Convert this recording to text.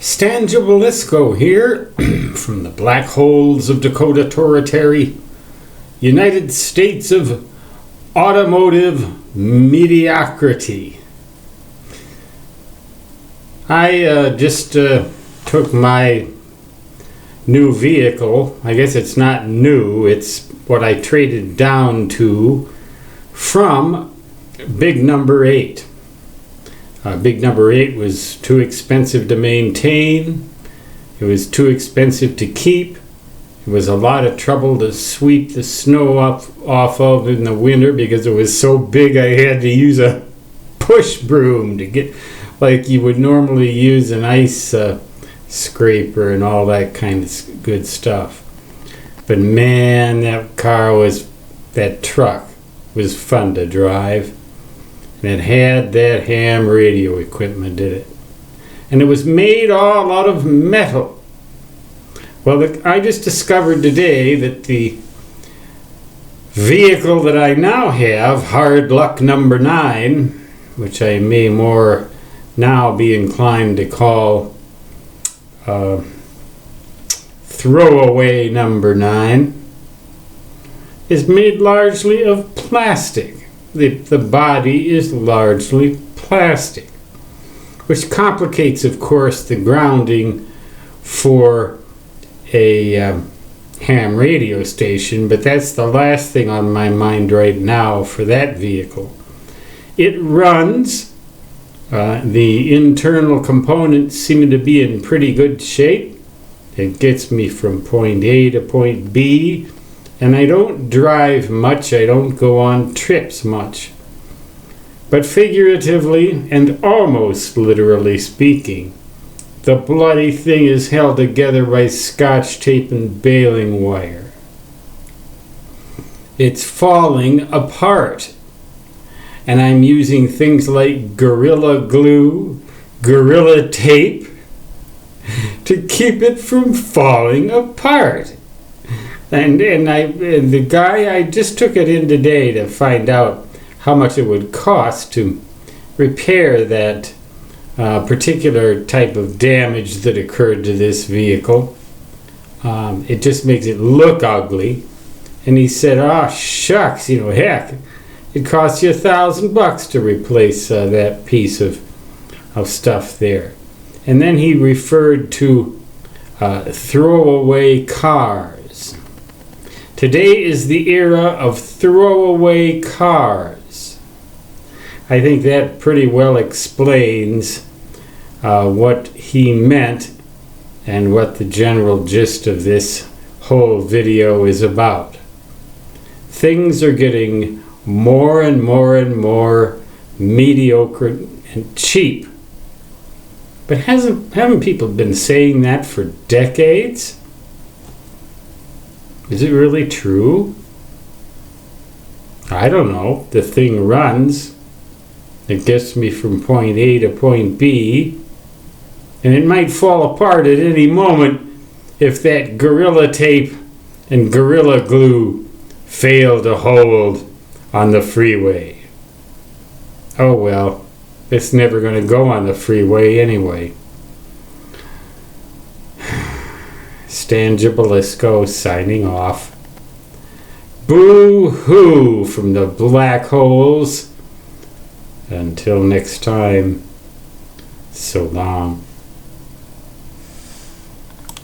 Stan Jabalisco here from the black holes of Dakota Territory, United States of automotive mediocrity. I just took my new vehicle. I guess it's not new, it's what I traded down to from Big Number 8. Big Number 8 was too expensive to maintain. It was too expensive to keep. It was a lot of trouble to sweep the snow off of in the winter because it was so big I had to use a push broom to get, like you would normally use an ice scraper and all that kind of good stuff. But man, that truck was fun to drive. And it had that ham radio equipment in it. And it was made all out of metal. Well, I just discovered today that the vehicle that I now have, Hard Luck Number 9, which I may more now be inclined to call Throwaway Number 9, is made largely of plastic. The body is largely plastic, which complicates, of course, the grounding for a ham radio station, but that's the last thing on my mind right now for that vehicle. It runs. The internal components seem to be in pretty good shape. It gets me from point A to point B. And I don't drive much, I don't go on trips much. But figuratively and almost literally speaking, the bloody thing is held together by scotch tape and baling wire. It's falling apart. And I'm using things like Gorilla Glue, Gorilla Tape, to keep it from falling apart. And the guy, I just took it in today to find out how much it would cost to repair that particular type of damage that occurred to this vehicle. It just makes it look ugly. And he said, "Oh shucks, heck, it costs you $1,000 to replace that piece of stuff there." And then he referred to Throwaway Cars. Today is the era of throwaway cars. I think that pretty well explains what he meant and what the general gist of this whole video is about. Things are getting more and more and more mediocre and cheap. But haven't people been saying that for decades? Is it really true? I don't know. The thing runs. It gets me from point A to point B. And it might fall apart at any moment if that Gorilla Tape and Gorilla Glue fail to hold on the freeway. Oh well, it's never going to go on the freeway anyway. Stan Jabalisco signing off. Boo-hoo from the black holes. Until next time, so long.